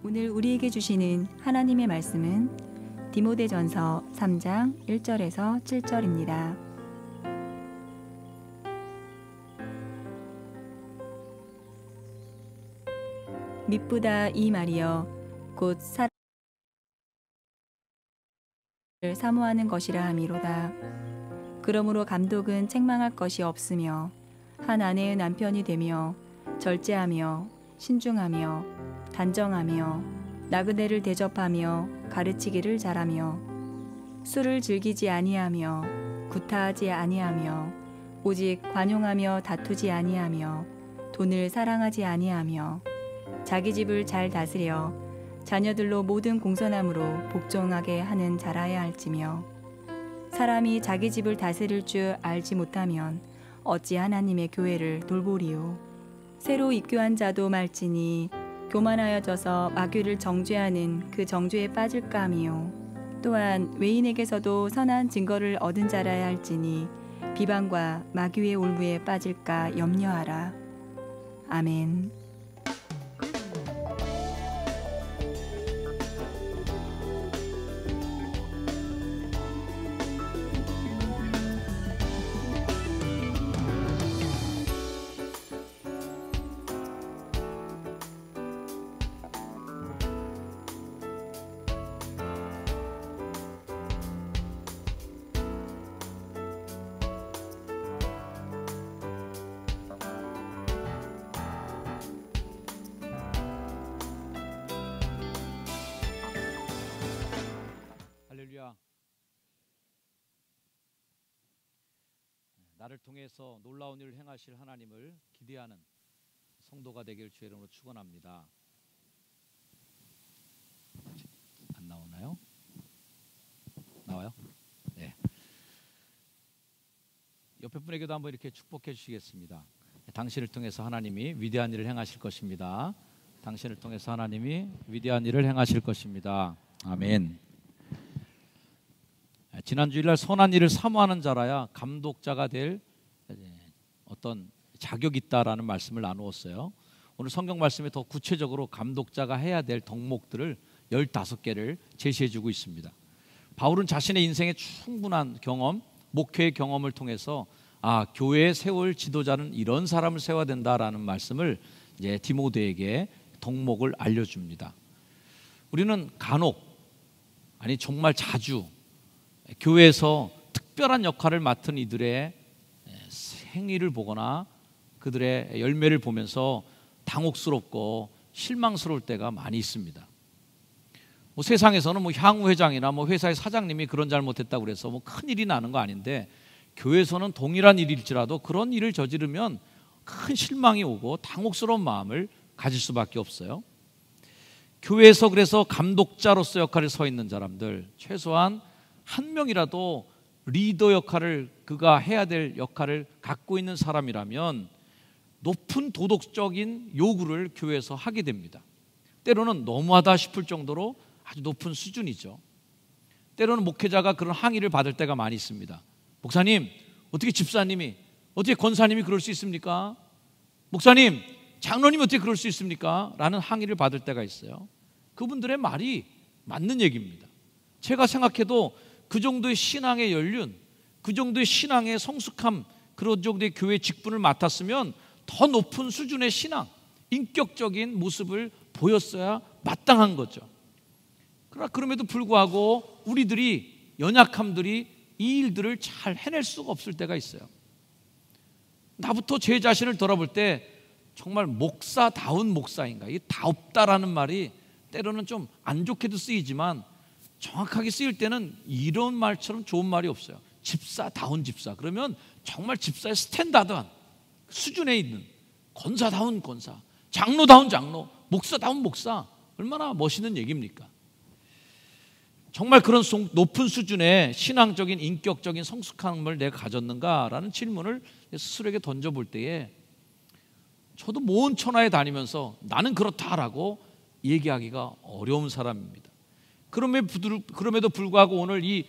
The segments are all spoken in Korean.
오늘 우리에게 주시는 하나님의 말씀은 디모데전서 3장 1절에서 7절입니다. mit보다 이 말이여 곧 사람을 사모하는 것이라 함이로다. 그러므로 감독은 책망할 것이 없으며 한 아내의 남편이 되며 절제하며 신중하며 단정하며 나그네를 대접하며 가르치기를 잘하며 술을 즐기지 아니하며 구타하지 아니하며 오직 관용하며 다투지 아니하며 돈을 사랑하지 아니하며 자기 집을 잘 다스려 자녀들로 모든 공손함으로 복종하게 하는 자라야 할지며 사람이 자기 집을 다스릴 줄 알지 못하면 어찌 하나님의 교회를 돌보리요. 새로 입교한 자도 말지니 교만하여져서 마귀를 정죄하는 그 정죄에 빠질까 하미요. 또한 외인에게서도 선한 증거를 얻은 자라야 할지니 비방과 마귀의 올무에 빠질까 염려하라. 아멘. 할렐루야. 나를 통해서 놀라운 일을 행하실 하나님을 기대하는 성도가 되길 주의 이름으로 축원합니다. 안 나오나요? 나와요? 네. 옆에 분에게도 한번 이렇게 축복해 주시겠습니다. 당신을 통해서 하나님이 위대한 일을 행하실 것입니다. 당신을 통해서 하나님이 위대한 일을 행하실 것입니다. 아멘. 지난 주일날 선한 일을 사모하는 자라야 감독자가 될 어떤 자격이 있다라는 말씀을 나누었어요. 오늘 성경 말씀에 더 구체적으로 감독자가 해야 될 덕목들을 15개를 제시해주고 있습니다. 바울은 자신의 인생의 충분한 경험, 목회의 경험을 통해서 교회에 세울 지도자는 이런 사람을 세워야 된다라는 말씀을 이제 디모데에게 덕목을 알려줍니다. 우리는 간혹, 아니 정말 자주 교회에서 특별한 역할을 맡은 이들의 행위를 보거나 그들의 열매를 보면서 당혹스럽고 실망스러울 때가 많이 있습니다. 세상에서는 향후 회장이나 회사의 사장님이 그런 잘못했다고 그래서 큰 일이 나는 거 아닌데, 교회에서는 동일한 일일지라도 그런 일을 저지르면 큰 실망이 오고 당혹스러운 마음을 가질 수밖에 없어요. 교회에서 그래서 감독자로서 역할을 서 있는 사람들, 최소한 한 명이라도 리더 역할을, 그가 해야 될 역할을 갖고 있는 사람이라면 높은 도덕적인 요구를 교회에서 하게 됩니다. 때로는 너무하다 싶을 정도로 아주 높은 수준이죠. 때로는 목회자가 그런 항의를 받을 때가 많이 있습니다. 목사님, 어떻게 집사님이, 어떻게 권사님이 그럴 수 있습니까? 목사님, 장로님이 어떻게 그럴 수 있습니까? 라는 항의를 받을 때가 있어요. 그분들의 말이 맞는 얘기입니다. 제가 생각해도 그 정도의 신앙의 연륜, 그 정도의 신앙의 성숙함, 그런 정도의 교회 직분을 맡았으면 더 높은 수준의 신앙, 인격적인 모습을 보였어야 마땅한 거죠. 그러나 그럼에도 불구하고 우리들이, 연약함들이 이 일들을 잘 해낼 수가 없을 때가 있어요. 나부터 제 자신을 돌아볼 때 정말 목사다운 목사인가? 이게 다없다라는 말이 때로는 좀 안 좋게도 쓰이지만 정확하게 쓰일 때는 이런 말처럼 좋은 말이 없어요. 집사다운 집사. 그러면 정말 집사의 스탠다드한 수준에 있는 권사다운 권사, 장로다운 장로, 목사다운 목사. 얼마나 멋있는 얘기입니까? 정말 그런 높은 수준의 신앙적인 인격적인 성숙함을 내가 가졌는가라는 질문을 스스로에게 던져볼 때에 저도 모은 천하에 다니면서 나는 그렇다라고 얘기하기가 어려운 사람입니다. 그럼에도 불구하고 오늘 이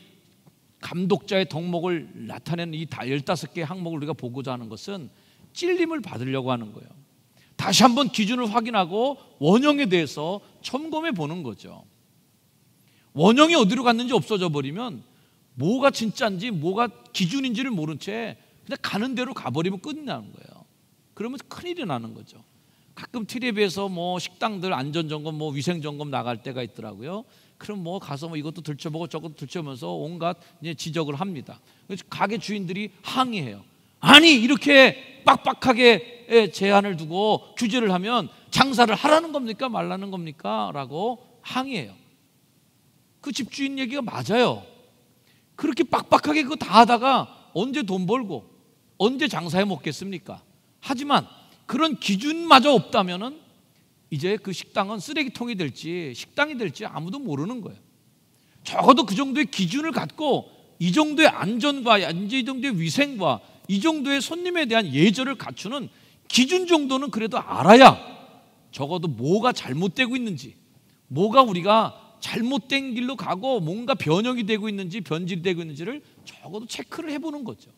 감독자의 덕목을 나타내는 이 15개 항목을 우리가 보고자 하는 것은 찔림을 받으려고 하는 거예요. 다시 한번 기준을 확인하고 원형에 대해서 점검해 보는 거죠. 원형이 어디로 갔는지 없어져 버리면 뭐가 진짜인지 뭐가 기준인지를 모른 채 그냥 가는 대로 가버리면 끝나는 거예요. 그러면 큰일이 나는 거죠. 가끔 텔레비에서 뭐 식당들 안전점검, 뭐 위생점검 나갈 때가 있더라고요. 그럼 뭐 가서 뭐 이것도 들춰보고 저것도 들춰보면서 온갖 이제 지적을 합니다. 그래서 가게 주인들이 항의해요. 아니 이렇게 빡빡하게 제한을 두고 규제를 하면 장사를 하라는 겁니까 말라는 겁니까? 라고 항의해요. 그 집주인 얘기가 맞아요. 그렇게 빡빡하게 그거 다 하다가 언제 돈 벌고 언제 장사해 먹겠습니까? 하지만 그런 기준마저 없다면은 이제 그 식당은 쓰레기통이 될지 식당이 될지 아무도 모르는 거예요. 적어도 그 정도의 기준을 갖고 이 정도의 안전과 이 정도의 위생과 이 정도의 손님에 대한 예절을 갖추는 기준 정도는 그래도 알아야 적어도 뭐가 잘못되고 있는지, 뭐가 우리가 잘못된 길로 가고 뭔가 변형이 되고 있는지 변질이 되고 있는지를 적어도 체크를 해보는 거죠.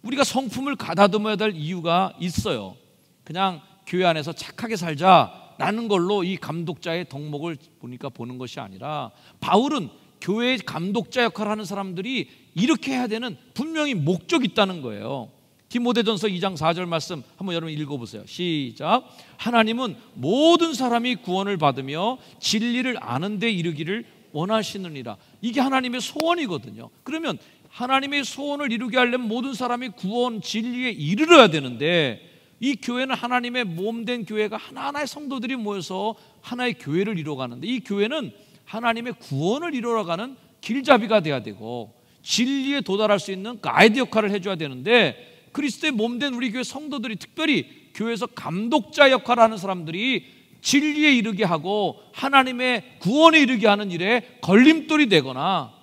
우리가 성품을 가다듬어야 될 이유가 있어요. 그냥 교회 안에서 착하게 살자라는 걸로 이 감독자의 덕목을 보니까 보는 것이 아니라 바울은 교회의 감독자 역할을 하는 사람들이 이렇게 해야 되는 분명히 목적이 있다는 거예요. 디모데전서 2장 4절 말씀 한번 여러분 읽어보세요. 시작. 하나님은 모든 사람이 구원을 받으며 진리를 아는 데 이르기를 원하시느니라. 이게 하나님의 소원이거든요. 그러면 하나님의 소원을 이루게 하려면 모든 사람이 구원, 진리에 이르러야 되는데 이 교회는 하나님의 몸된 교회가 하나하나의 성도들이 모여서 하나의 교회를 이루어가는데 이 교회는 하나님의 구원을 이루어가는 길잡이가 돼야 되고 진리에 도달할 수 있는 가이드 역할을 해줘야 되는데 그리스도의 몸된 우리 교회 성도들이 특별히 교회에서 감독자 역할을 하는 사람들이 진리에 이르게 하고 하나님의 구원에 이르게 하는 일에 걸림돌이 되거나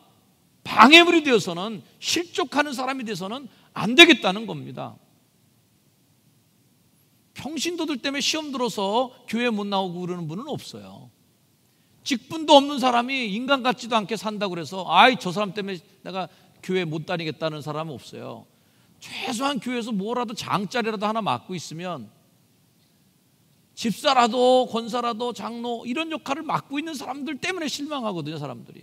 방해물이 되어서는 실족하는 사람이 돼서는 안 되겠다는 겁니다. 평신도들 때문에 시험 들어서 교회 못 나오고 그러는 분은 없어요. 직분도 없는 사람이 인간 같지도 않게 산다고 그래서 아이 저 사람 때문에 내가 교회 못 다니겠다는 사람은 없어요. 최소한 교회에서 뭐라도 장자리라도 하나 맡고 있으면 집사라도 권사라도 장로 이런 역할을 맡고 있는 사람들 때문에 실망하거든요. 사람들이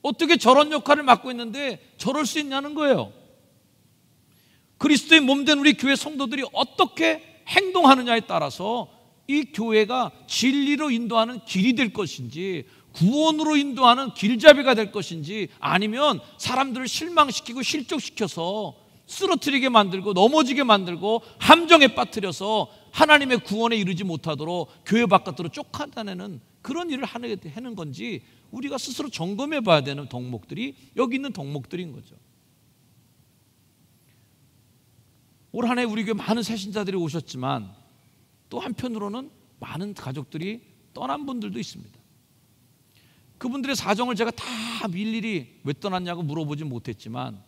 어떻게 저런 역할을 맡고 있는데 저럴 수 있냐는 거예요. 그리스도의 몸된 우리 교회 성도들이 어떻게 행동하느냐에 따라서 이 교회가 진리로 인도하는 길이 될 것인지 구원으로 인도하는 길잡이가 될 것인지 아니면 사람들을 실망시키고 실족시켜서 쓰러뜨리게 만들고 넘어지게 만들고 함정에 빠뜨려서 하나님의 구원에 이르지 못하도록 교회 바깥으로 쫓아다니는 그런 일을 하는 건지 우리가 스스로 점검해 봐야 되는 덕목들이 여기 있는 덕목들인 거죠. 올 한 해 우리 교회 많은 새신자들이 오셨지만 또 한편으로는 많은 가족들이 떠난 분들도 있습니다. 그분들의 사정을 제가 다 일일이 왜 떠났냐고 물어보지 못했지만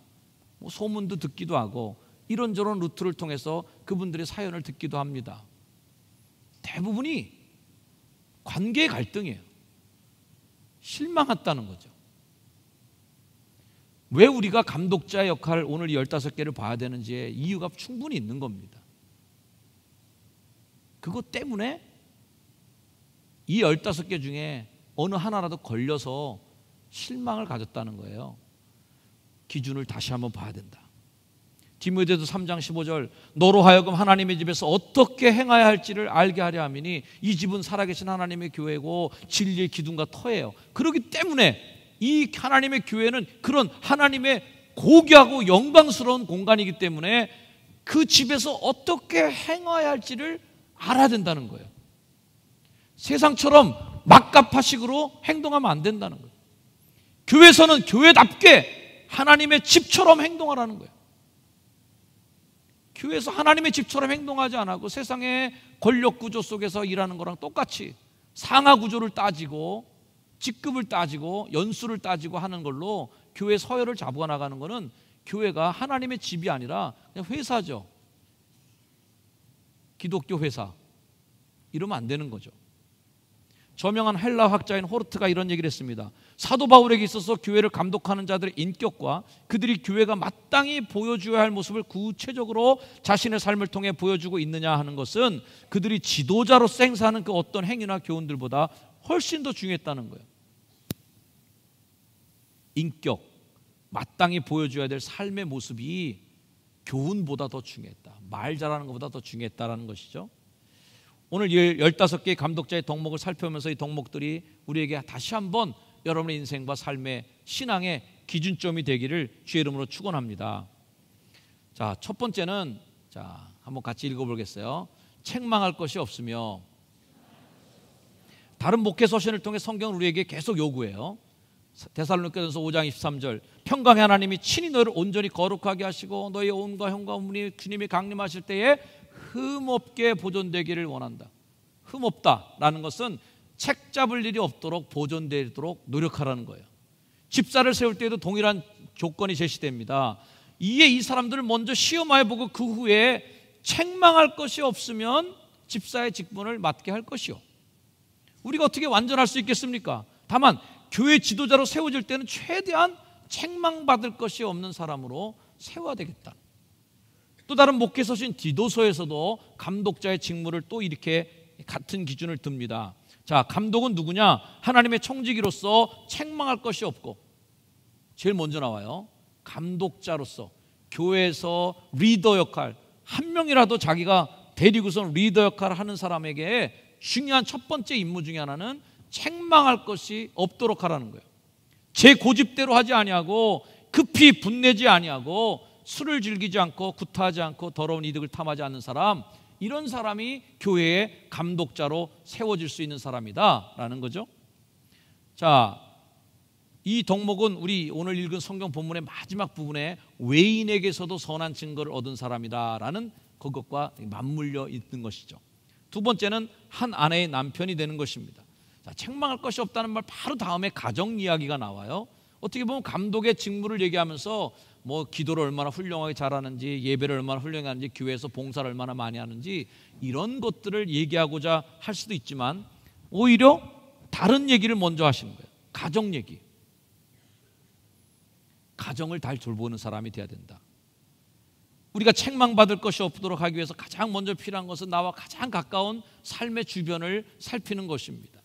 뭐 소문도 듣기도 하고 이런저런 루트를 통해서 그분들의 사연을 듣기도 합니다. 대부분이 관계의 갈등이에요. 실망했다는 거죠. 왜 우리가 감독자의 역할 오늘 이 15개를 봐야 되는지의 이유가 충분히 있는 겁니다. 그것 때문에 이 15개 중에 어느 하나라도 걸려서 실망을 가졌다는 거예요. 기준을 다시 한번 봐야 된다. 디모데전서 3장 15절 너로 하여금 하나님의 집에서 어떻게 행해야 할지를 알게 하려 함이니 이 집은 살아계신 하나님의 교회고 진리의 기둥과 터예요. 그렇기 때문에 이 하나님의 교회는 그런 하나님의 고귀하고 영광스러운 공간이기 때문에 그 집에서 어떻게 행해야 할지를 알아야 된다는 거예요. 세상처럼 막가파식으로 행동하면 안 된다는 거예요. 교회에서는 교회답게 하나님의 집처럼 행동하라는 거예요. 교회에서 하나님의 집처럼 행동하지 않고 세상의 권력 구조 속에서 일하는 거랑 똑같이 상하 구조를 따지고 직급을 따지고 연수를 따지고 하는 걸로 교회 서열을 잡아나가는 거는 교회가 하나님의 집이 아니라 그냥 회사죠. 기독교 회사. 이러면 안 되는 거죠. 저명한 헬라 학자인 호르트가 이런 얘기를 했습니다. 사도 바울에게 있어서 교회를 감독하는 자들의 인격과 그들이 교회가 마땅히 보여줘야 할 모습을 구체적으로 자신의 삶을 통해 보여주고 있느냐 하는 것은 그들이 지도자로서 행사하는 그 어떤 행위나 교훈들보다 훨씬 더 중요했다는 거예요. 인격, 마땅히 보여줘야 될 삶의 모습이 교훈보다 더 중요했다. 말 잘하는 것보다 더 중요했다라는 것이죠. 오늘 15개의 감독자의 덕목을 살펴보면서 이 덕목들이 우리에게 다시 한번 여러분의 인생과 삶의 신앙의 기준점이 되기를 주의 이름으로 축원합니다. 자, 첫 번째는 한번 같이 읽어보겠어요. 책망할 것이 없으며. 다른 목회 서신을 통해 성경은 우리에게 계속 요구해요. 데살로니가전서 5장 23절 평강의 하나님이 친히 너희를 온전히 거룩하게 하시고 너희의 온과 형과 문이 주님이 강림하실 때에 흠없게 보존되기를 원한다. 흠없다라는 것은 책 잡을 일이 없도록 보존되도록 노력하라는 거예요. 집사를 세울 때에도 동일한 조건이 제시됩니다. 이에 이 사람들을 먼저 시험하여 보고 그 후에 책망할 것이 없으면 집사의 직분을 맡게 할 것이요. 우리가 어떻게 완전할 수 있겠습니까? 다만 교회 지도자로 세워질 때는 최대한 책망받을 것이 없는 사람으로 세워야 되겠다. 또 다른 목회 서신 디도서에서도 감독자의 직무를 또 이렇게 같은 기준을 듭니다. 자, 감독은 누구냐? 하나님의 청지기로서 책망할 것이 없고, 제일 먼저 나와요. 감독자로서 교회에서 리더 역할, 한 명이라도 자기가 데리고서 리더 역할을 하는 사람에게 중요한 첫 번째 임무 중에 하나는 책망할 것이 없도록 하라는 거예요. 제 고집대로 하지 아니하고 급히 분내지 아니하고 술을 즐기지 않고 구타하지 않고 더러운 이득을 탐하지 않는 사람, 이런 사람이 교회의 감독자로 세워질 수 있는 사람이다라는 거죠. 자, 이 덕목은 우리 오늘 읽은 성경 본문의 마지막 부분에 외인에게서도 선한 증거를 얻은 사람이다라는 그것과 맞물려 있는 것이죠. 두 번째는 한 아내의 남편이 되는 것입니다. 자, 책망할 것이 없다는 말 바로 다음에 가정 이야기가 나와요. 어떻게 보면 감독의 직무를 얘기하면서 뭐 기도를 얼마나 훌륭하게 잘하는지, 예배를 얼마나 훌륭하게 하는지, 교회에서 봉사를 얼마나 많이 하는지, 이런 것들을 얘기하고자 할 수도 있지만 오히려 다른 얘기를 먼저 하시는 거예요. 가정 얘기. 가정을 잘 돌보는 사람이 돼야 된다. 우리가 책망받을 것이 없도록 하기 위해서 가장 먼저 필요한 것은 나와 가장 가까운 삶의 주변을 살피는 것입니다.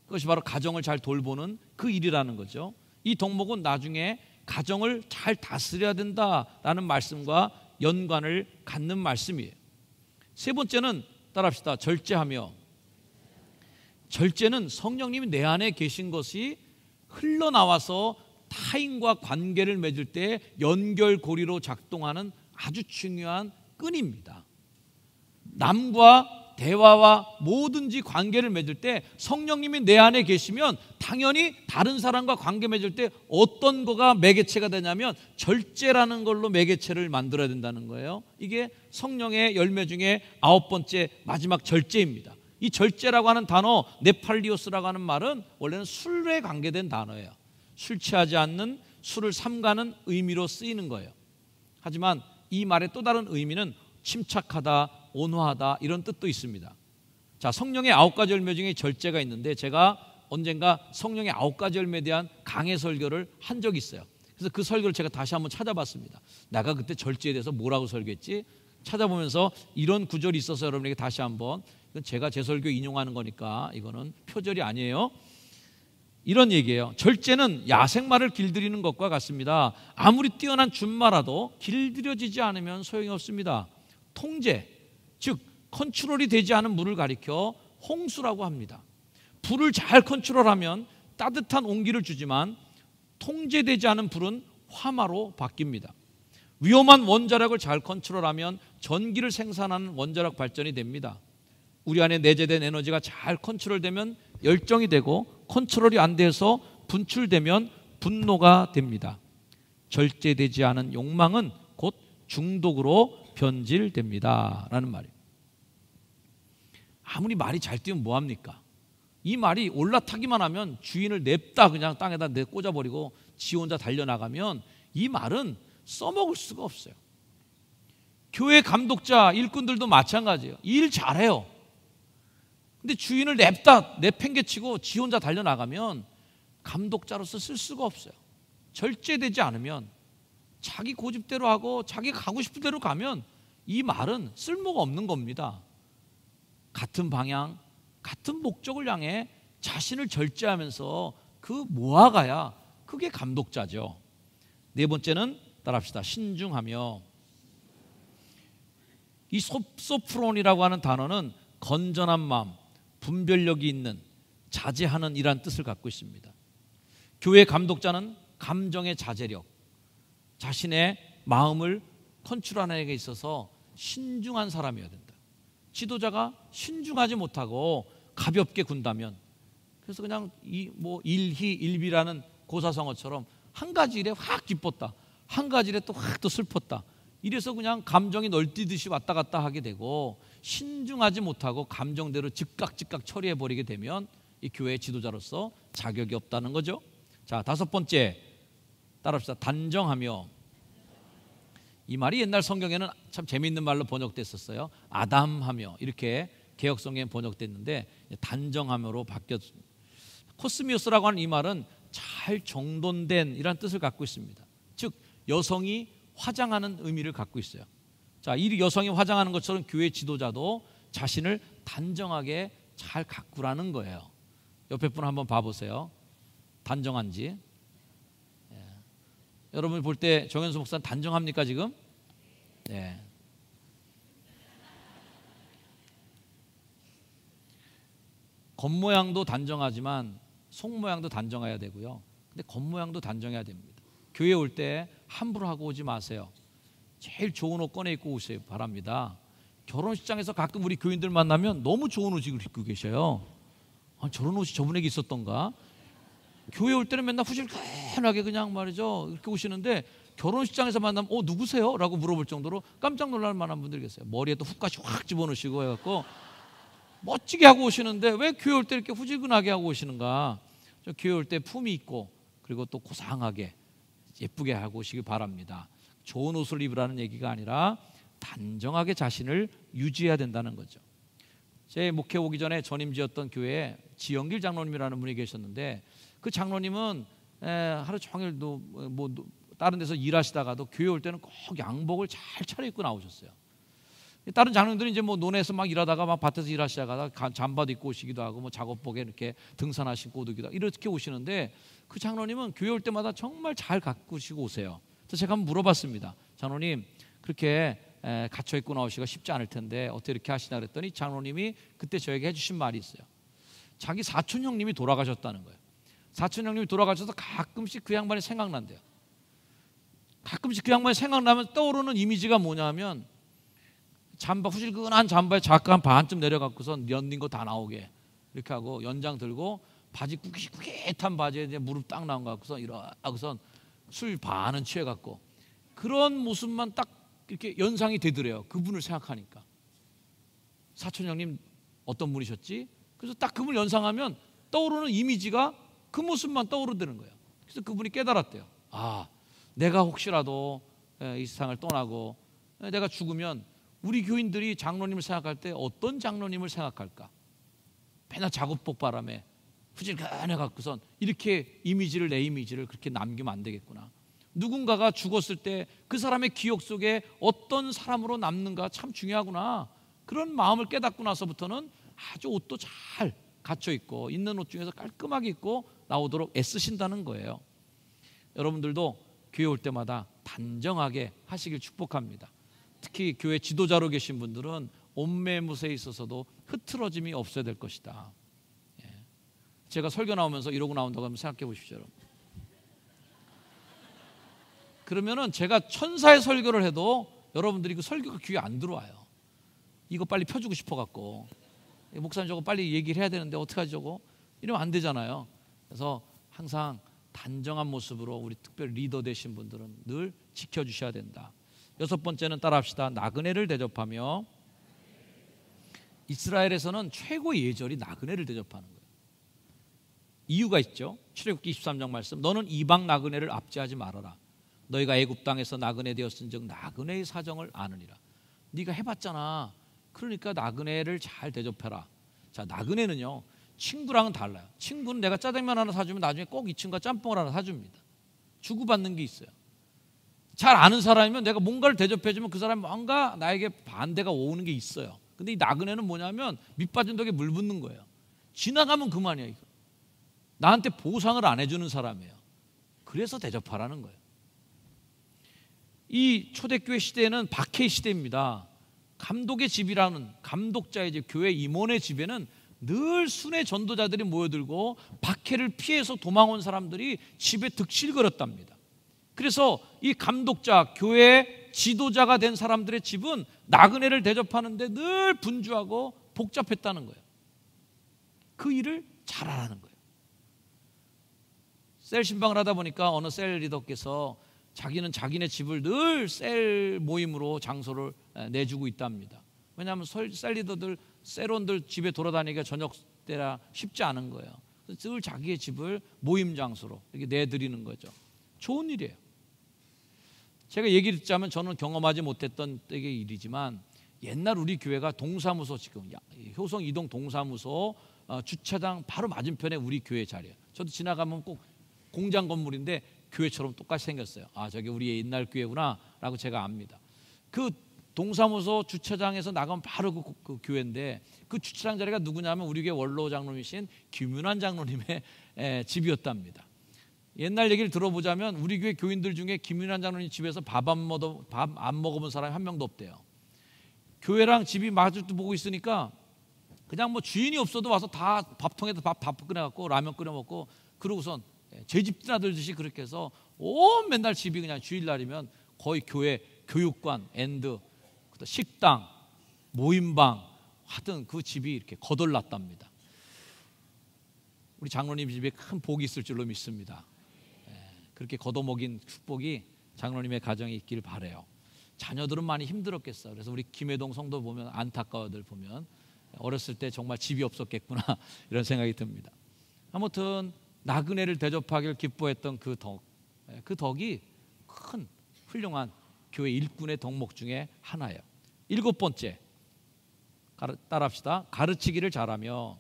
그것이 바로 가정을 잘 돌보는 그 일이라는 거죠. 이 덕목은 나중에 가정을 잘 다스려야 된다라는 말씀과 연관을 갖는 말씀이에요. 세 번째는 따라합시다. 절제하며. 절제는 성령님이 내 안에 계신 것이 흘러나와서 타인과 관계를 맺을 때 연결고리로 작동하는 아주 중요한 끈입니다. 남과 대화와 뭐든지 관계를 맺을 때 성령님이 내 안에 계시면 당연히 다른 사람과 관계 맺을 때 어떤 거가 매개체가 되냐면 절제라는 걸로 매개체를 만들어야 된다는 거예요. 이게 성령의 열매 중에 9번째 마지막 절제입니다. 이 절제라고 하는 단어, 네팔리오스라고 하는 말은 원래는 술에 관계된 단어예요. 술 취하지 않는, 술을 삼가는 의미로 쓰이는 거예요. 하지만 이 말의 또 다른 의미는 침착하다, 온화하다, 이런 뜻도 있습니다. 자, 성령의 9가지 열매 중에 절제가 있는데 제가 언젠가 성령의 9가지 열매에 대한 강해 설교를 한 적이 있어요. 그래서 그 설교를 제가 다시 한번 찾아봤습니다. 내가 그때 절제에 대해서 뭐라고 설교했지? 찾아보면서 이런 구절이 있어서 여러분에게 다시 한번, 이건 제가 제 설교 인용하는 거니까 이거는 표절이 아니에요. 이런 얘기예요. 절제는 야생마를 길들이는 것과 같습니다. 아무리 뛰어난 준마라도 길들여지지 않으면 소용이 없습니다. 통제, 즉 컨트롤이 되지 않은 물을 가리켜 홍수라고 합니다. 불을 잘 컨트롤하면 따뜻한 온기를 주지만 통제되지 않은 불은 화마로 바뀝니다. 위험한 원자력을 잘 컨트롤하면 전기를 생산하는 원자력 발전이 됩니다. 우리 안에 내재된 에너지가 잘 컨트롤되면 열정이 되고, 컨트롤이 안 돼서 분출되면 분노가 됩니다. 절제되지 않은 욕망은 곧 중독으로 변질됩니다 라는 말이에요. 아무리 말이 잘 뛰면 뭐합니까? 이 말이 올라타기만 하면 주인을 냅다 그냥 땅에다 꽂아버리고 지 혼자 달려나가면 이 말은 써먹을 수가 없어요. 교회 감독자, 일꾼들도 마찬가지예요. 일 잘해요. 근데 주인을 냅다 내팽개치고 지 혼자 달려나가면 감독자로서 쓸 수가 없어요. 절제되지 않으면, 자기 고집대로 하고 자기가 가고 싶은 대로 가면 이 말은 쓸모가 없는 겁니다. 같은 방향, 같은 목적을 향해 자신을 절제하면서 그 모아가야 그게 감독자죠. 네 번째는 따라합시다. 신중하며. 이 소프론이라고 하는 단어는 건전한 마음, 분별력이 있는, 자제하는 이란 뜻을 갖고 있습니다. 교회 감독자는 감정의 자제력, 자신의 마음을 컨트롤하는 데 있어서 신중한 사람이어야 된다. 지도자가 신중하지 못하고 가볍게 군다면, 그래서 그냥 일희일비라는 고사성어처럼 한 가지 일에 확 기뻤다, 한 가지 일에 또 확 또 슬펐다, 이래서 그냥 감정이 널뛰듯이 왔다 갔다 하게 되고, 신중하지 못하고 감정대로 즉각 처리해버리게 되면 이 교회의 지도자로서 자격이 없다는 거죠. 자, 다섯 번째 따라합시다. 단정하며. 이 말이 옛날 성경에는 참 재미있는 말로 번역됐었어요. 아담하며, 이렇게 개역성경에 번역됐는데 단정하며로 바뀌었습니다. 코스미오스라고 하는 이 말은 잘 정돈된 이란 뜻을 갖고 있습니다. 즉 여성이 화장하는 의미를 갖고 있어요. 자, 이 여성이 화장하는 것처럼 교회 지도자도 자신을 단정하게 잘 가꾸라는 거예요. 옆에 분 한번 봐보세요. 단정한지. 여러분 볼 때 정현수 목사는 단정합니까 지금? 네. 겉모양도 단정하지만 속모양도 단정해야 되고요. 근데 겉모양도 단정해야 됩니다. 교회 올 때 함부로 하고 오지 마세요. 제일 좋은 옷 꺼내 입고 오세요 바랍니다. 결혼식장에서 가끔 우리 교인들 만나면 너무 좋은 옷을 입고 계셔요. 아, 저런 옷이 저분에게 있었던가? 교회 올 때는 맨날 후질근하게 그냥 말이죠 이렇게 오시는데, 결혼식장에서 만나면 누구세요? 라고 물어볼 정도로 깜짝 놀랄 만한 분들이 계세요. 머리에 또 훅까지 확 집어넣으시고 해갖고 멋지게 하고 오시는데 왜 교회 올 때 이렇게 후질근하게 하고 오시는가? 저 교회 올 때 품이 있고 그리고 또 고상하게 예쁘게 하고 오시기 바랍니다. 좋은 옷을 입으라는 얘기가 아니라 단정하게 자신을 유지해야 된다는 거죠. 제 목회 오기 전에 전임지였던 교회에 지영길 장로님이라는 분이 계셨는데, 그 장로님은 하루 종일도 다른 데서 일하시다가도 교회 올 때는 꼭 양복을 잘 차려입고 나오셨어요. 다른 장로님들은 이제 논에서 막 일하다가 막 밭에서 일하시다가 잠바도 입고 오시기도 하고 작업복에 이렇게 등산하시고 오기도 하고 이렇게 오시는데, 그 장로님은 교회 올 때마다 정말 잘 가꾸시고 오세요. 그래서 제가 한번 물어봤습니다. 장로님, 그렇게 갇혀 입고 나오시기가 쉽지 않을 텐데 어떻게 이렇게 하시나 그랬더니 장로님이 그때 저에게 해주신 말이 있어요. 자기 사촌 형님이 돌아가셨다는 거예요. 사촌 형님이 돌아가셔서 가끔씩 그 양반이 생각난대요. 가끔씩 그 양반이 생각나면 떠오르는 이미지가 뭐냐면, 잠바, 후질근한 잠바에 잠깐 반쯤 내려갖고서 연린 거 다 나오게 이렇게 하고 연장 들고 바지 꾸깃꾸깃한 바지에 이제 무릎 딱 나온 거 갖고서 이러고선 술 반은 취해갖고 그런 모습만 딱 이렇게 연상이 되더래요. 그분을 생각하니까. 사촌 형님 어떤 분이셨지? 그래서 딱 그분을 연상하면 떠오르는 이미지가 그 모습만 떠오르는 거예요. 그래서 그분이 깨달았대요. 아, 내가 혹시라도 이 세상을 떠나고 내가 죽으면 우리 교인들이 장로님을 생각할 때 어떤 장로님을 생각할까? 맨날 작업복 바람에 후질근해 갖고선 이렇게 내 이미지를 그렇게 남기면 안 되겠구나. 누군가가 죽었을 때 그 사람의 기억 속에 어떤 사람으로 남는가 참 중요하구나. 그런 마음을 깨닫고 나서부터는 아주 옷도 잘 갖춰 입고 있는 옷 중에서 깔끔하게 입고 나오도록 애쓰신다는 거예요. 여러분들도 교회 올 때마다 단정하게 하시길 축복합니다. 특히 교회 지도자로 계신 분들은 옷매무새에 있어서도 흐트러짐이 없어야 될 것이다. 제가 설교 나오면서 이러고 나온다고 하면 생각해 보십시오. 여러분. 그러면은 제가 천사의 설교를 해도 여러분들이 그 설교가 귀에 안 들어와요. 이거 빨리 펴주고 싶어갖고, 목사님 저거 빨리 얘기를 해야 되는데 어떡하지 저거? 이러면 안 되잖아요. 그래서 항상 단정한 모습으로 우리 특별 리더 되신 분들은 늘 지켜주셔야 된다. 여섯 번째는 따라합시다. 나그네를 대접하며. 이스라엘에서는 최고의 예절이 나그네를 대접하는 거예요. 이유가 있죠. 출애굽기 23장 말씀, 너는 이방 나그네를 압제하지 말아라. 너희가 애굽 땅에서 나그네 되었은즉 나그네의 사정을 아느니라. 네가 해봤잖아. 그러니까 나그네를 잘 대접해라. 자, 나그네는요, 친구랑은 달라요. 친구는 내가 짜장면 하나 사주면 나중에 꼭 이 친구가 짬뽕을 하나 사줍니다. 주고받는 게 있어요. 잘 아는 사람이면 내가 뭔가를 대접해주면 그 사람이 뭔가 나에게 반대가 오는 게 있어요. 근데 이 나그네는 뭐냐면 밑 빠진 독에 물 붓는 거예요. 지나가면 그만이야. 이거. 나한테 보상을 안 해주는 사람이에요. 그래서 대접하라는 거예요. 이 초대교회 시대에는 박해 시대입니다. 감독의 집이라는, 감독자의 집, 교회 임원의 집에는 늘 순회 전도자들이 모여들고 박해를 피해서 도망온 사람들이 집에 득실거렸답니다. 그래서 이 감독자, 교회 지도자가 된 사람들의 집은 나그네를 대접하는데 늘 분주하고 복잡했다는 거예요. 그 일을 잘하라는 거예요. 셀 신방을 하다 보니까 어느 셀 리더께서 자기는 자기네 집을 늘 셀 모임으로 장소를 내주고 있답니다. 왜냐하면 셀 리더들, 셀원들 집에 돌아다니기가 저녁 때라 쉽지 않은 거예요. 늘 자기의 집을 모임 장소로 이렇게 내드리는 거죠. 좋은 일이에요. 제가 얘기를 듣자면 저는 경험하지 못했던 때의 일이지만 옛날 우리 교회가 동사무소, 지금 효성 이동 동사무소 주차장 바로 맞은편에 우리 교회 자리예요. 저도 지나가면 꼭 공장 건물인데 교회처럼 똑같이 생겼어요. 아, 저게 우리 옛날 교회구나 라고 제가 압니다. 그 동사무소 주차장에서 나가면 바로 그 교회인데 그 주차장 자리가 누구냐면 우리 교회 원로 장로님이신 김윤환 장로님의 집이었답니다. 옛날 얘기를 들어보자면 우리 교회 교인들 중에 김윤환 장로님 집에서 밥 안 먹어본 사람이 한 명도 없대요. 교회랑 집이 마주 보고 있으니까 그냥 뭐 주인이 없어도 와서 다 밥통에다 밥 끓여갖고 라면 끓여 먹고, 그러고선 제 집 드나들듯이 그렇게 해서 맨날 집이 그냥 주일날이면 거의 교회 교육관, 앤드, 식당, 모임방 하여튼 그 집이 이렇게 거덜났답니다. 우리 장로님 집에 큰 복이 있을 줄로 믿습니다. 그렇게 걷어먹인 축복이 장로님의 가정에 있길 바라요. 자녀들은 많이 힘들었겠어요. 그래서 우리 김해동 성도 보면 안타까워들 보면 어렸을 때 정말 집이 없었겠구나 이런 생각이 듭니다. 아무튼 나그네를 대접하길 기뻐했던 그 덕이 큰 훌륭한 교회 일꾼의 덕목 중에 하나예요. 7번째, 따라합시다. 가르치기를 잘하며.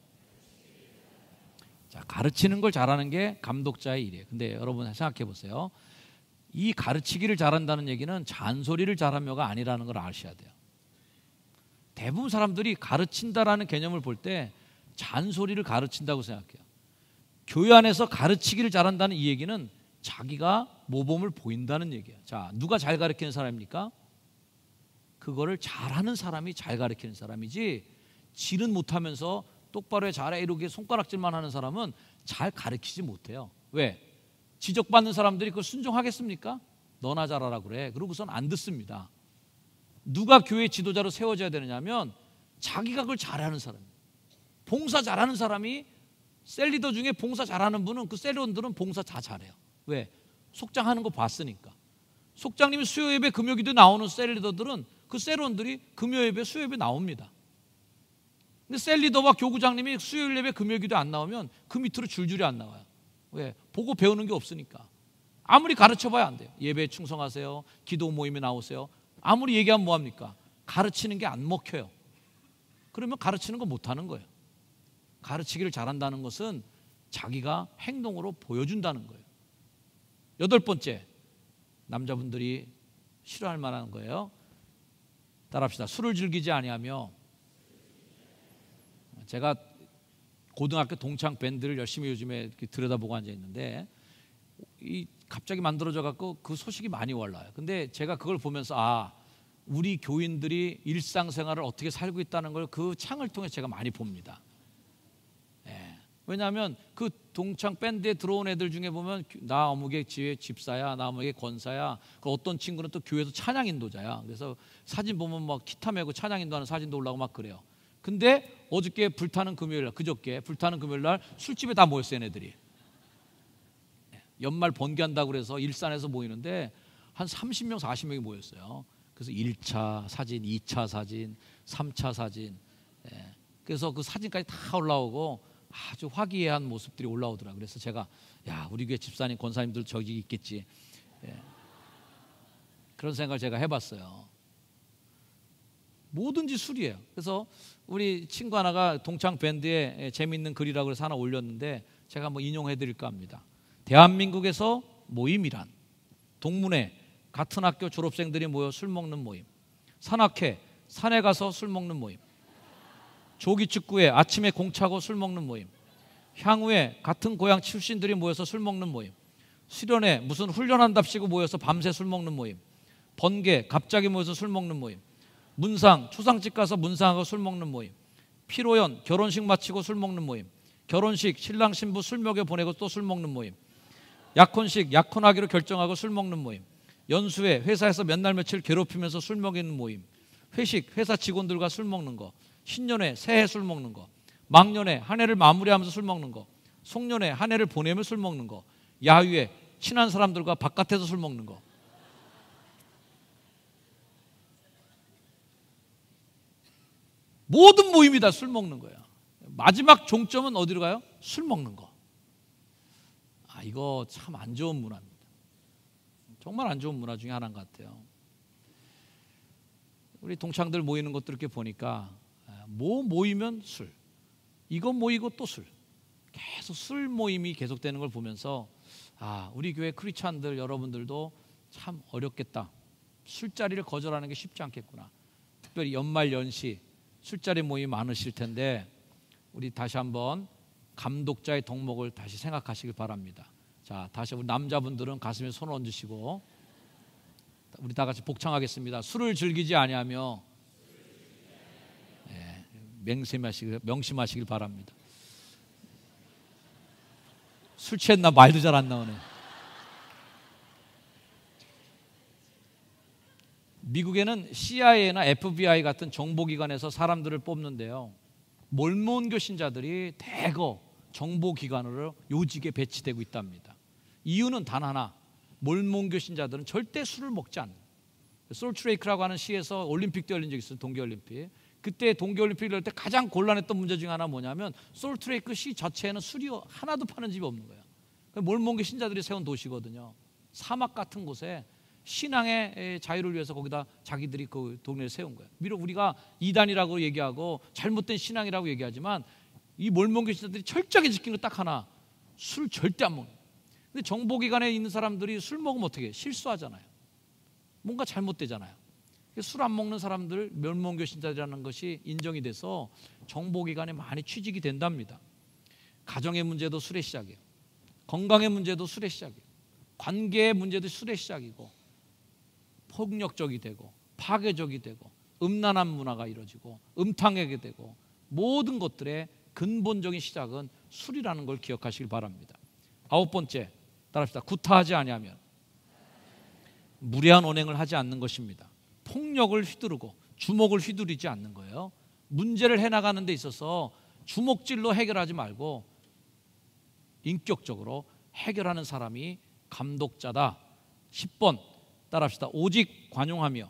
자, 가르치는 걸 잘하는 게 감독자의 일이에요. 근데 여러분 생각해 보세요. 이 가르치기를 잘한다는 얘기는 잔소리를 잘하며가 아니라는 걸 아셔야 돼요. 대부분 사람들이 가르친다라는 개념을 볼 때 잔소리를 가르친다고 생각해요. 교회 안에서 가르치기를 잘한다는 이 얘기는 자기가 모범을 보인다는 얘기예요. 자, 누가 잘 가르치는 사람입니까? 그거를 잘하는 사람이 잘 가르치는 사람이지, 지는 못하면서 똑바로 잘해 이렇게 손가락질만 하는 사람은 잘 가르치지 못해요. 왜? 지적받는 사람들이 그걸 순종하겠습니까? 너나 잘하라 그래. 그러고선 안 듣습니다. 누가 교회 지도자로 세워져야 되느냐면 자기가 그걸 잘하는 사람이에요. 봉사 잘하는 사람이, 셀 리더 중에 봉사 잘하는 분은 그 셀원들은 봉사 다 잘해요. 왜? 속장하는 거 봤으니까. 속장님이 수요예배 금요기도에 나오는 셀 리더들은 그 셀원들이 금요예배 수요예배 나옵니다. 근데 셀 리더와 교구장님이 수요일 예배 금요기도 안 나오면 그 밑으로 줄줄이 안 나와요. 왜? 보고 배우는 게 없으니까. 아무리 가르쳐봐야 안 돼요. 예배에 충성하세요, 기도 모임에 나오세요, 아무리 얘기하면 뭐합니까? 가르치는 게 안 먹혀요. 그러면 가르치는 거 못하는 거예요. 가르치기를 잘한다는 것은 자기가 행동으로 보여준다는 거예요. 8번째, 남자분들이 싫어할 만한 거예요. 따라합시다. 술을 즐기지 아니하며. 제가 고등학교 동창 밴드를 열심히 요즘에 들여다보고 앉아 있는데 갑자기 만들어져 갖고 그 소식이 많이 올라와요. 근데 제가 그걸 보면서 우리 교인들이 일상생활을 어떻게 살고 있다는 걸 그 창을 통해 제가 많이 봅니다. 왜냐하면 그 동창 밴드에 들어온 애들 중에 보면 나 어묵의 집사야, 나 어묵의 권사야, 그 어떤 친구는 또 교회에서 찬양 인도자야. 그래서 사진 보면 막 기타 메고 찬양 인도하는 사진도 올라오고 막 그래요. 근데 어저께 불타는 금요일날, 그저께 불타는 금요일날 술집에 다 모였어요, 애들이. 연말 번개한다고 그래서 일산에서 모이는데 한 30명, 40명이 모였어요. 그래서 1차 사진, 2차 사진, 3차 사진. 그래서 그 사진까지 다 올라오고 아주 화기애애한 모습들이 올라오더라고요. 그래서 제가 우리 교회 집사님, 권사님들 저기 있겠지. 그런 생각을 제가 해봤어요. 뭐든지 술이에요. 그래서 우리 친구 하나가 동창 밴드에 재미있는 글이라고 해서 하나 올렸는데 제가 한번 인용해 드릴까 합니다. 대한민국에서 모임이란 동문회 같은 학교 졸업생들이 모여 술 먹는 모임, 산악회 산에 가서 술 먹는 모임, 조기축구회 아침에 공 차고 술 먹는 모임, 향후에 같은 고향 출신들이 모여서 술 먹는 모임, 수련회 무슨 훈련한답시고 모여서 밤새 술 먹는 모임, 번개 갑자기 모여서 술 먹는 모임, 문상 초상집 가서 문상하고 술 먹는 모임, 피로연 결혼식 마치고 술 먹는 모임, 결혼식 신랑 신부 술 먹여 보내고 또 술 먹는 모임, 약혼식 약혼하기로 결정하고 술 먹는 모임, 연수회 회사에서 몇 날 며칠 괴롭히면서 술 먹이는 모임, 회식 회사 직원들과 술 먹는 거, 신년회 새해 술 먹는 거, 막년회 한 해를 마무리하면서 술 먹는 거, 송년회 한 해를 보내며 술 먹는 거, 야유회 친한 사람들과 바깥에서 술 먹는 거. 모든 모임이 다 술 먹는 거야. 마지막 종점은 어디로 가요? 술 먹는 거. 이거 참 안 좋은 문화입니다. 정말 안 좋은 문화 중에 하나인 것 같아요. 우리 동창들 모이는 것들 이렇게 보니까 뭐 모이면 술, 이거 모이고 또 술, 계속 술 모임이 계속되는 걸 보면서 우리 교회 크리스찬들 여러분들도 참 어렵겠다. 술자리를 거절하는 게 쉽지 않겠구나. 특별히 연말 연시 술자리 모임이 많으실 텐데 우리 다시 한번 감독자의 덕목을 다시 생각하시길 바랍니다. 자, 다시 우리 남자분들은 가슴에 손을 얹으시고 우리 다 같이 복창하겠습니다. 술을 즐기지 아니하며 명심하시길 바랍니다. 술 취했나 말도 잘 안 나오네. 미국에는 CIA나 FBI 같은 정보기관에서 사람들을 뽑는데요, 몰몬교 신자들이 대거 정보기관으로 요직에 배치되고 있답니다. 이유는 단 하나, 몰몬교 신자들은 절대 술을 먹지 않는. 솔트레이크라고 하는 시에서 올림픽 때 열린 적이 있어요. 동계올림픽. 그때 동계올림픽을 열 때 가장 곤란했던 문제 중에 하나 뭐냐면 솔트레이크 시 자체에는 술이 하나도 파는 집이 없는 거예요. 몰몬교 신자들이 세운 도시거든요. 사막 같은 곳에 신앙의 자유를 위해서 거기다 자기들이 그 동네를 세운 거예요. 비록 우리가 이단이라고 얘기하고 잘못된 신앙이라고 얘기하지만 이 몰몬교 신자들이 철저하게 지킨 거 딱 하나, 술 절대 안 먹는. 근데 정보기관에 있는 사람들이 술 먹으면 어떻게 해요? 실수하잖아요. 뭔가 잘못되잖아요. 술 안 먹는 사람들, 몰몬교 신자들이라는 것이 인정이 돼서 정보기관에 많이 취직이 된답니다. 가정의 문제도 술의 시작이에요. 건강의 문제도 술의 시작이에요. 관계의 문제도 술의 시작이고, 폭력적이 되고 파괴적이 되고 음란한 문화가 이루어지고 음탕하게 되고, 모든 것들의 근본적인 시작은 술이라는 걸 기억하시길 바랍니다. 9번째, 따라합시다. 구타하지 아니하면 무례한 언행을 하지 않는 것입니다. 폭력을 휘두르고 주먹을 휘두르지 않는 거예요. 문제를 해나가는 데 있어서 주먹질로 해결하지 말고 인격적으로 해결하는 사람이 감독자다. 10번 따라합시다. 오직 관용하며.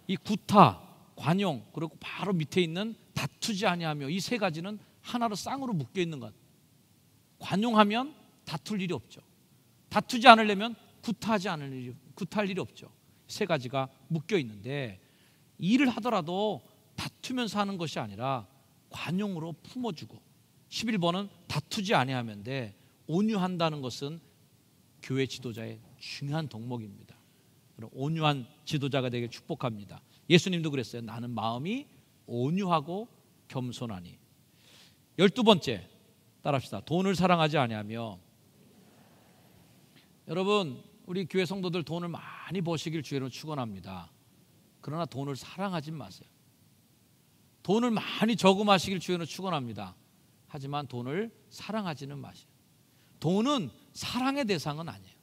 이 구타, 관용, 그리고 바로 밑에 있는 다투지 아니하며, 이 세 가지는 하나로 쌍으로 묶여 있는 것. 관용하면 다툴 일이 없죠. 다투지 않으려면 구타할 일이 없죠. 세 가지가 묶여 있는데, 일을 하더라도 다투면서 하는 것이 아니라 관용으로 품어주고. 11번은 다투지 아니하면데, 온유한다는 것은 교회 지도자의 중요한 덕목입니다. 온유한 지도자가 되길 축복합니다. 예수님도 그랬어요. 나는 마음이 온유하고 겸손하니. 12번째 따라합시다. 돈을 사랑하지 아니하며. 여러분, 우리 교회 성도들 돈을 많이 버시길 주의로 축원합니다. 그러나 돈을 사랑하지 마세요. 돈을 많이 저금하시길 주의로 축원합니다. 하지만 돈을 사랑하지는 마세요. 돈은 사랑의 대상은 아니에요.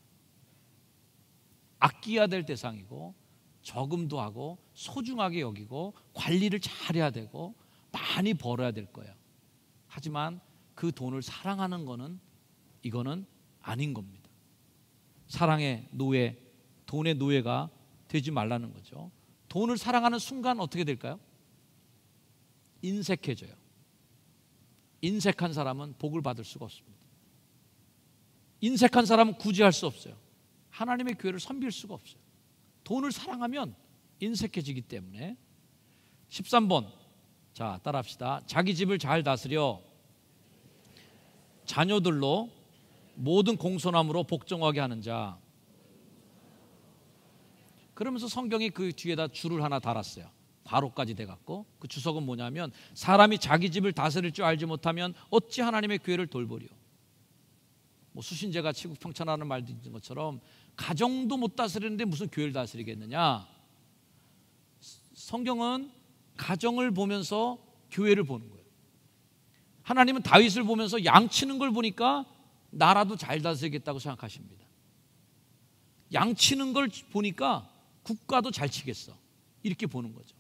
아껴야 될 대상이고, 저금도 하고 소중하게 여기고 관리를 잘해야 되고 많이 벌어야 될 거예요. 하지만 그 돈을 사랑하는 거는, 이거는 아닌 겁니다. 사랑의 노예, 돈의 노예가 되지 말라는 거죠. 돈을 사랑하는 순간 어떻게 될까요? 인색해져요. 인색한 사람은 복을 받을 수가 없습니다. 인색한 사람은 구제할 수 없어요. 하나님의 교회를 섬길 수가 없어요. 돈을 사랑하면 인색해지기 때문에 13번. 자, 따라합시다. 자기 집을 잘 다스려 자녀들로 모든 공손함으로 복종하게 하는 자. 그러면서 성경이 그 뒤에다 줄을 하나 달았어요. 바로까지 돼갖고 그 주석은 뭐냐면 사람이 자기 집을 다스릴 줄 알지 못하면 어찌 하나님의 교회를 돌보리요. 뭐 수신제가 치국평천하는 말도 있는 것처럼 가정도 못 다스리는데 무슨 교회를 다스리겠느냐. 성경은 가정을 보면서 교회를 보는 거예요. 하나님은 다윗을 보면서 양치는 걸 보니까 나라도 잘 다스리겠다고 생각하십니다. 양치는 걸 보니까 국가도 잘 치겠어, 이렇게 보는 거죠.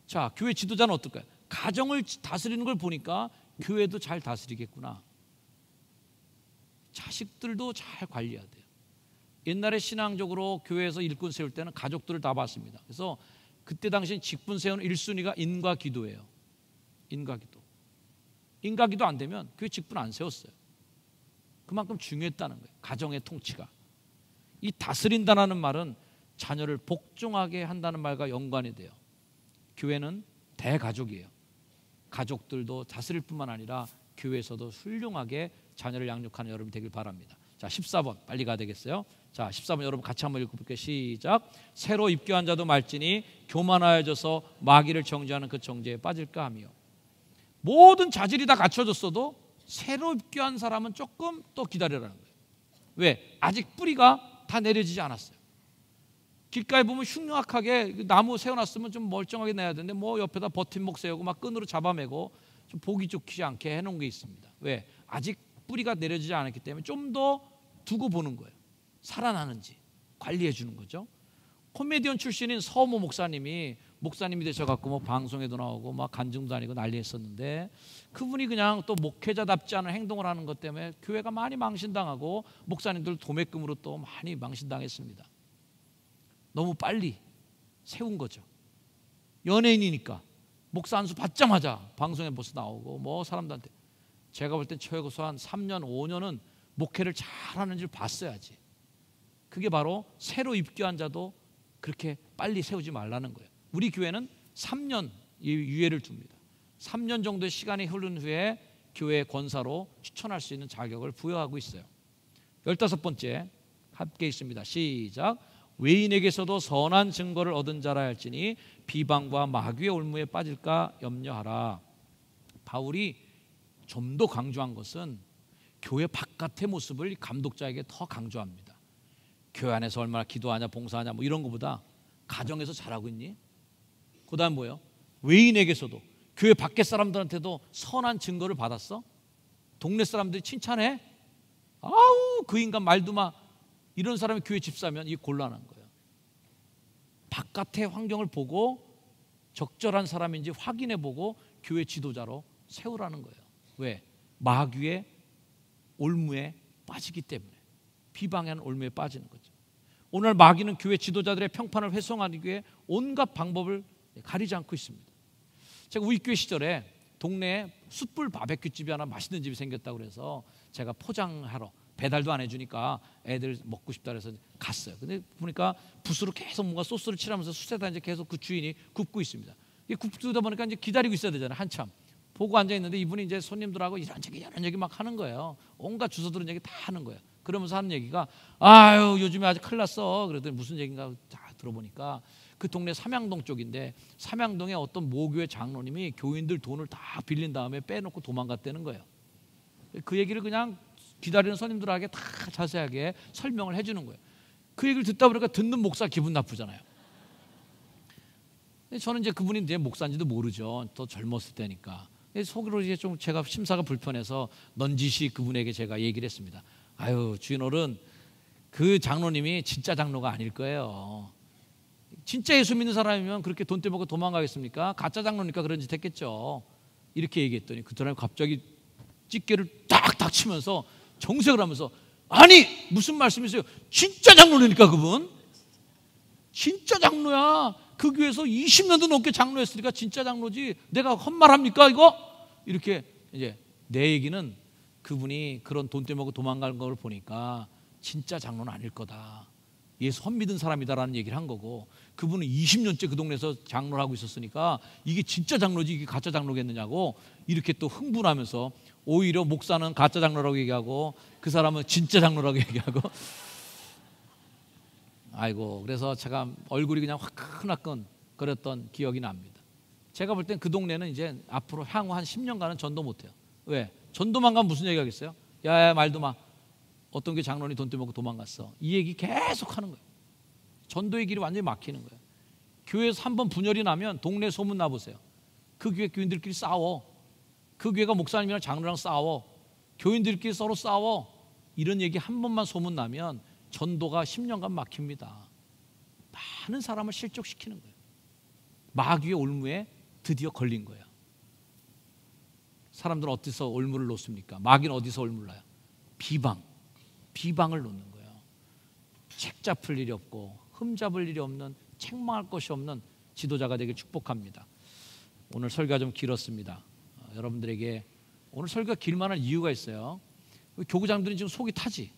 자, 교회 지도자는 어떨까요? 가정을 다스리는 걸 보니까 교회도 잘 다스리겠구나. 자식들도 잘 관리해야 돼요. 옛날에 신앙적으로 교회에서 일꾼 세울 때는 가족들을 다 봤습니다. 그래서 그때 당시 직분 세우는 1순위가 인과 기도예요. 인과 기도. 인과 기도 안 되면 교회 직분 안 세웠어요. 그만큼 중요했다는 거예요. 가정의 통치가. 이 다스린다는 말은 자녀를 복종하게 한다는 말과 연관이 돼요. 교회는 대가족이에요. 가족들도 다스릴 뿐만 아니라 교회에서도 훌륭하게 자녀를 양육하는 여러분이 되길 바랍니다. 자, 14번 빨리 가야 되겠어요. 자, 14번 여러분 같이 한번 읽어볼게요. 시작. 새로 입교한 자도 말지니 교만하여져서 마귀를 정죄하는 그 정죄에 빠질까 하며. 모든 자질이 다 갖춰졌어도 새로 입교한 사람은 조금 또 기다리라는 거예요. 왜? 아직 뿌리가 다 내려지지 않았어요. 길가에 보면 흉악하게 나무 세워놨으면 좀 멀쩡하게 내야 되는데 뭐 옆에다 버팀목 세우고 막 끈으로 잡아매고 좀 보기 좋지 않게 해놓은 게 있습니다. 왜? 아직 뿌리가 내려지지 않았기 때문에 좀 더 두고 보는 거예요. 살아나는지 관리해 주는 거죠. 코미디언 출신인 서모 목사님이 되셔갖고 뭐 방송에도 나오고 막 간증도 다니고 난리했었는데 그분이 그냥 또 목회자답지 않은 행동을 하는 것 때문에 교회가 많이 망신당하고 목사님들 도매금으로 또 많이 망신당했습니다. 너무 빨리 세운 거죠. 연예인이니까 목사 안수 받자마자 방송에 벌써 나오고 뭐 사람들한테. 제가 볼 땐 최고서 한 3년 5년은 목회를 잘하는 줄 봤어야지. 그게 바로 새로 입교한 자도 그렇게 빨리 세우지 말라는 거예요. 우리 교회는 3년 유예를 줍니다. 3년 정도의 시간이 흐른 후에 교회 권사로 추천할 수 있는 자격을 부여하고 있어요. 15번째 함께 있습니다. 시작. 외인에게서도 선한 증거를 얻은 자라 할지니 비방과 마귀의 올무에 빠질까 염려하라. 바울이 좀 더 강조한 것은 교회 바깥의 모습을 감독자에게 더 강조합니다. 교회 안에서 얼마나 기도하냐 봉사하냐 뭐 이런 것보다 가정에서 잘하고 있니? 그 다음 뭐예요? 외인에게서도 교회 밖의 사람들한테도 선한 증거를 받았어? 동네 사람들이 칭찬해? 아우 그 인간 말도 마. 이런 사람이 교회 집사면 이게 곤란한 거예요. 바깥의 환경을 보고 적절한 사람인지 확인해보고 교회 지도자로 세우라는 거예요. 왜? 마귀의 올무에 빠지기 때문에. 비방하는 올무에 빠지는 거죠. 오늘 마귀는 교회 지도자들의 평판을 훼손하기 위해 온갖 방법을 가리지 않고 있습니다. 제가 우리 교회 시절에 동네에 숯불 바베큐 집이 하나 맛있는 집이 생겼다고 그래서 제가 포장하러 배달도 안 해주니까 애들 먹고 싶다 그래서 갔어요. 근데 보니까 붓으로 계속 뭔가 소스를 칠하면서 숯에다 이제 계속 그 주인이 굽고 있습니다. 굽다 보니까 이제 기다리고 있어야 되잖아요. 한참 보고 앉아 있는데 이분이 이제 손님들하고 이런 얘기 막 하는 거예요. 온갖 주워 들은 얘기 다 하는 거예요. 그러면서 하는 얘기가 아유 요즘에 아주 큰일 났어. 그랬더니 무슨 얘기인가 다 들어보니까 그 동네 삼양동 쪽인데 삼양동에 어떤 모교회 장로님이 교인들 돈을 다 빌린 다음에 빼놓고 도망갔다는 거예요. 그 얘기를 그냥 기다리는 손님들에게 다 자세하게 설명을 해주는 거예요. 그 얘기를 듣다 보니까 듣는 목사 기분 나쁘잖아요. 저는 이제 그분이 이제 목사인지도 모르죠. 더 젊었을 때니까. 속으로 이제 좀 제가 심사가 불편해서 넌지시 그분에게 제가 얘기를 했습니다. 아유 주인어른 그 장로님이 진짜 장로가 아닐 거예요. 진짜 예수 믿는 사람이면 그렇게 돈 떼먹고 도망가겠습니까? 가짜 장로니까 그런 짓 했겠죠. 이렇게 얘기했더니 그 사람이 갑자기 찌개를 딱딱 치면서 정색을 하면서 아니 무슨 말씀이세요? 진짜 장로니까 그분 진짜 장로야. 그 교회에서 20년도 넘게 장로했으니까 진짜 장로지 내가 헛말합니까 이거? 이렇게 이제 내 얘기는 그분이 그런 돈 떼먹고 도망가는 걸 보니까 진짜 장로는 아닐 거다. 예수 헛 믿은 사람이다라는 얘기를 한 거고, 그분은 20년째 그 동네에서 장로를 하고 있었으니까 이게 진짜 장로지 이게 가짜 장로겠느냐고 이렇게 또 흥분하면서 오히려 목사는 가짜 장로라고 얘기하고 그 사람은 진짜 장로라고 얘기하고 아이고, 그래서 제가 얼굴이 그냥 화끈화끈 거렸던 기억이 납니다. 제가 볼 땐 그 동네는 이제 앞으로 향후 한 10년간은 전도 못해요. 왜? 전도만 가면 무슨 얘기 하겠어요? 야 말도 마, 어떤 게 장로니 돈 떼먹고 도망갔어, 이 얘기 계속 하는 거예요. 전도의 길이 완전히 막히는 거예요. 교회에서 한번 분열이 나면 동네 소문 나보세요. 그 교회 교인들끼리 싸워, 그 교회가 목사님이랑 장로랑 싸워, 교인들끼리 서로 싸워. 이런 얘기 한 번만 소문 나면 전도가 10년간 막힙니다. 많은 사람을 실족시키는 거예요. 마귀의 올무에 드디어 걸린 거예요. 사람들은 어디서 올무를 놓습니까? 마귀는 어디서 올무를 놔요? 비방을 놓는 거예요. 책 잡을 일이 없고 흠 잡을 일이 없는, 책망할 것이 없는 지도자가 되길 축복합니다. 오늘 설교가 좀 길었습니다. 여러분들에게 오늘 설교가 길만한 이유가 있어요. 교구장들은 지금 속이 타지.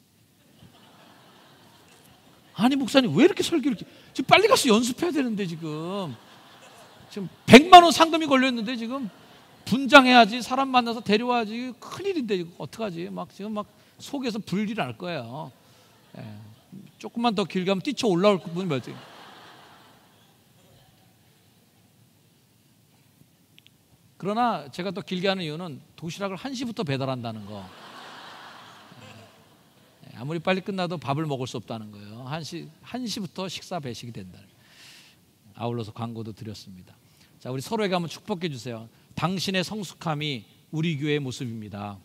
아니 목사님 왜 이렇게 설교를 지금 빨리 가서 연습해야 되는데 지금 100만 원 상금이 걸렸는데 지금 분장해야지, 사람 만나서 데려와야지, 큰일인데 이거 어떡하지? 지금 속에서 불이 날 거예요. 예. 조금만 더 길게 하면 뛰쳐 올라올 분이 몇 명. 그러나 제가 더 길게 하는 이유는 도시락을 1시부터 배달한다는 거. 아무리 빨리 끝나도 밥을 먹을 수 없다는 거예요. 1시부터 식사 배식이 된다. 아울러서 광고도 드렸습니다. 자, 우리 서로에게 한번 축복해 주세요. 당신의 성숙함이 우리 교회의 모습입니다.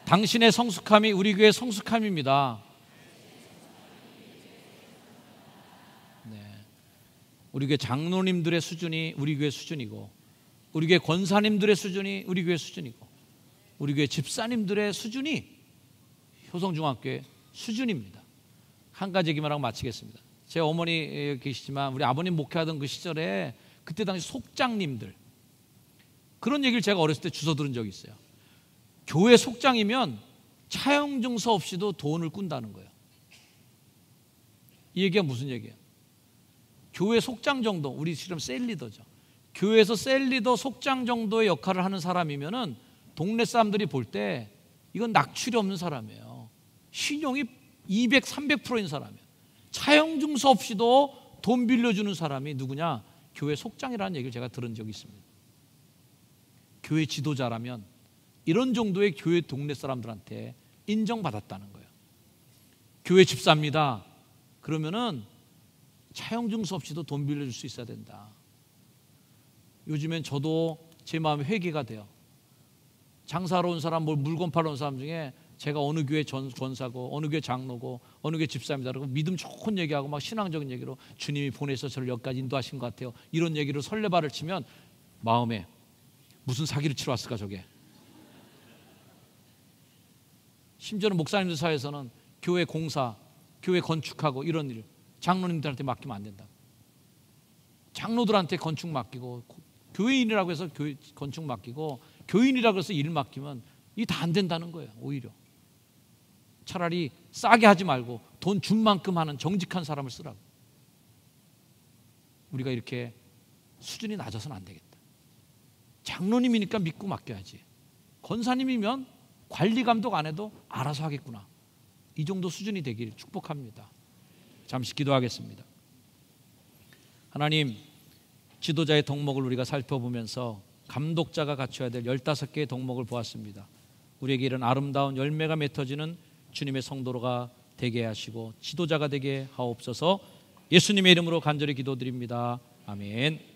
당신의 성숙함이 우리 교회의 성숙함입니다. 네. 우리 교회 장로님들의 수준이 우리 교회 수준이고, 우리 교회 권사님들의 수준이 우리 교회 수준이고, 우리 교회 집사님들의 수준이 효성중학교의 수준입니다. 한 가지 얘기만 하고 마치겠습니다. 제 어머니 계시지만 우리 아버님 목회하던 그 시절에 그때 당시 속장님들, 그런 얘기를 제가 어렸을 때 주워 들은 적이 있어요. 교회 속장이면 차용증서 없이도 돈을 꾼다는 거예요. 이 얘기가 무슨 얘기예요? 교회 속장 정도, 우리 지금 셀리더죠. 교회에서 셀리더 속장 정도의 역할을 하는 사람이면은 동네 사람들이 볼 때 이건 낙출이 없는 사람이에요. 신용이 200, 300%인 사람이에요. 차용증서 없이도 돈 빌려주는 사람이 누구냐? 교회 속장이라는 얘기를 제가 들은 적이 있습니다. 교회 지도자라면 이런 정도의 교회 동네 사람들한테 인정받았다는 거예요. 교회 집사입니다. 그러면은 차용증서 없이도 돈 빌려줄 수 있어야 된다. 요즘엔 저도 제 마음에 회개가 돼요. 장사하러 온 사람, 물건 팔러 온 사람 중에 제가 어느 교회 권사고 어느 교회 장로고 어느 교회 집사입니다. 그리고 믿음 좋은 얘기하고 막 신앙적인 얘기로 주님이 보내서 저를 여기까지 인도하신 것 같아요. 이런 얘기로 설레발을 치면 마음에 무슨 사기를 치러 왔을까 저게. 심지어는 목사님들 사이에서는 교회 공사, 교회 건축하고 이런 일 장로님들한테 맡기면 안 된다. 장로들한테 건축 맡기고, 교회인이라고 해서 건축 맡기고, 교인이라고 해서 일 맡기면 이게 다 안 된다는 거예요. 오히려 차라리 싸게 하지 말고 돈 준 만큼 하는 정직한 사람을 쓰라고. 우리가 이렇게 수준이 낮아서는 안 되겠다. 장로님이니까 믿고 맡겨야지. 권사님이면 관리 감독 안 해도 알아서 하겠구나. 이 정도 수준이 되길 축복합니다. 잠시 기도하겠습니다. 하나님, 지도자의 덕목을 우리가 살펴보면서 감독자가 갖춰야 될 15개의 덕목을 보았습니다. 우리에게 이런 아름다운 열매가 맺어지는 주님의 성도가 되게 하시고 지도자가 되게 하옵소서. 예수님의 이름으로 간절히 기도드립니다. 아멘.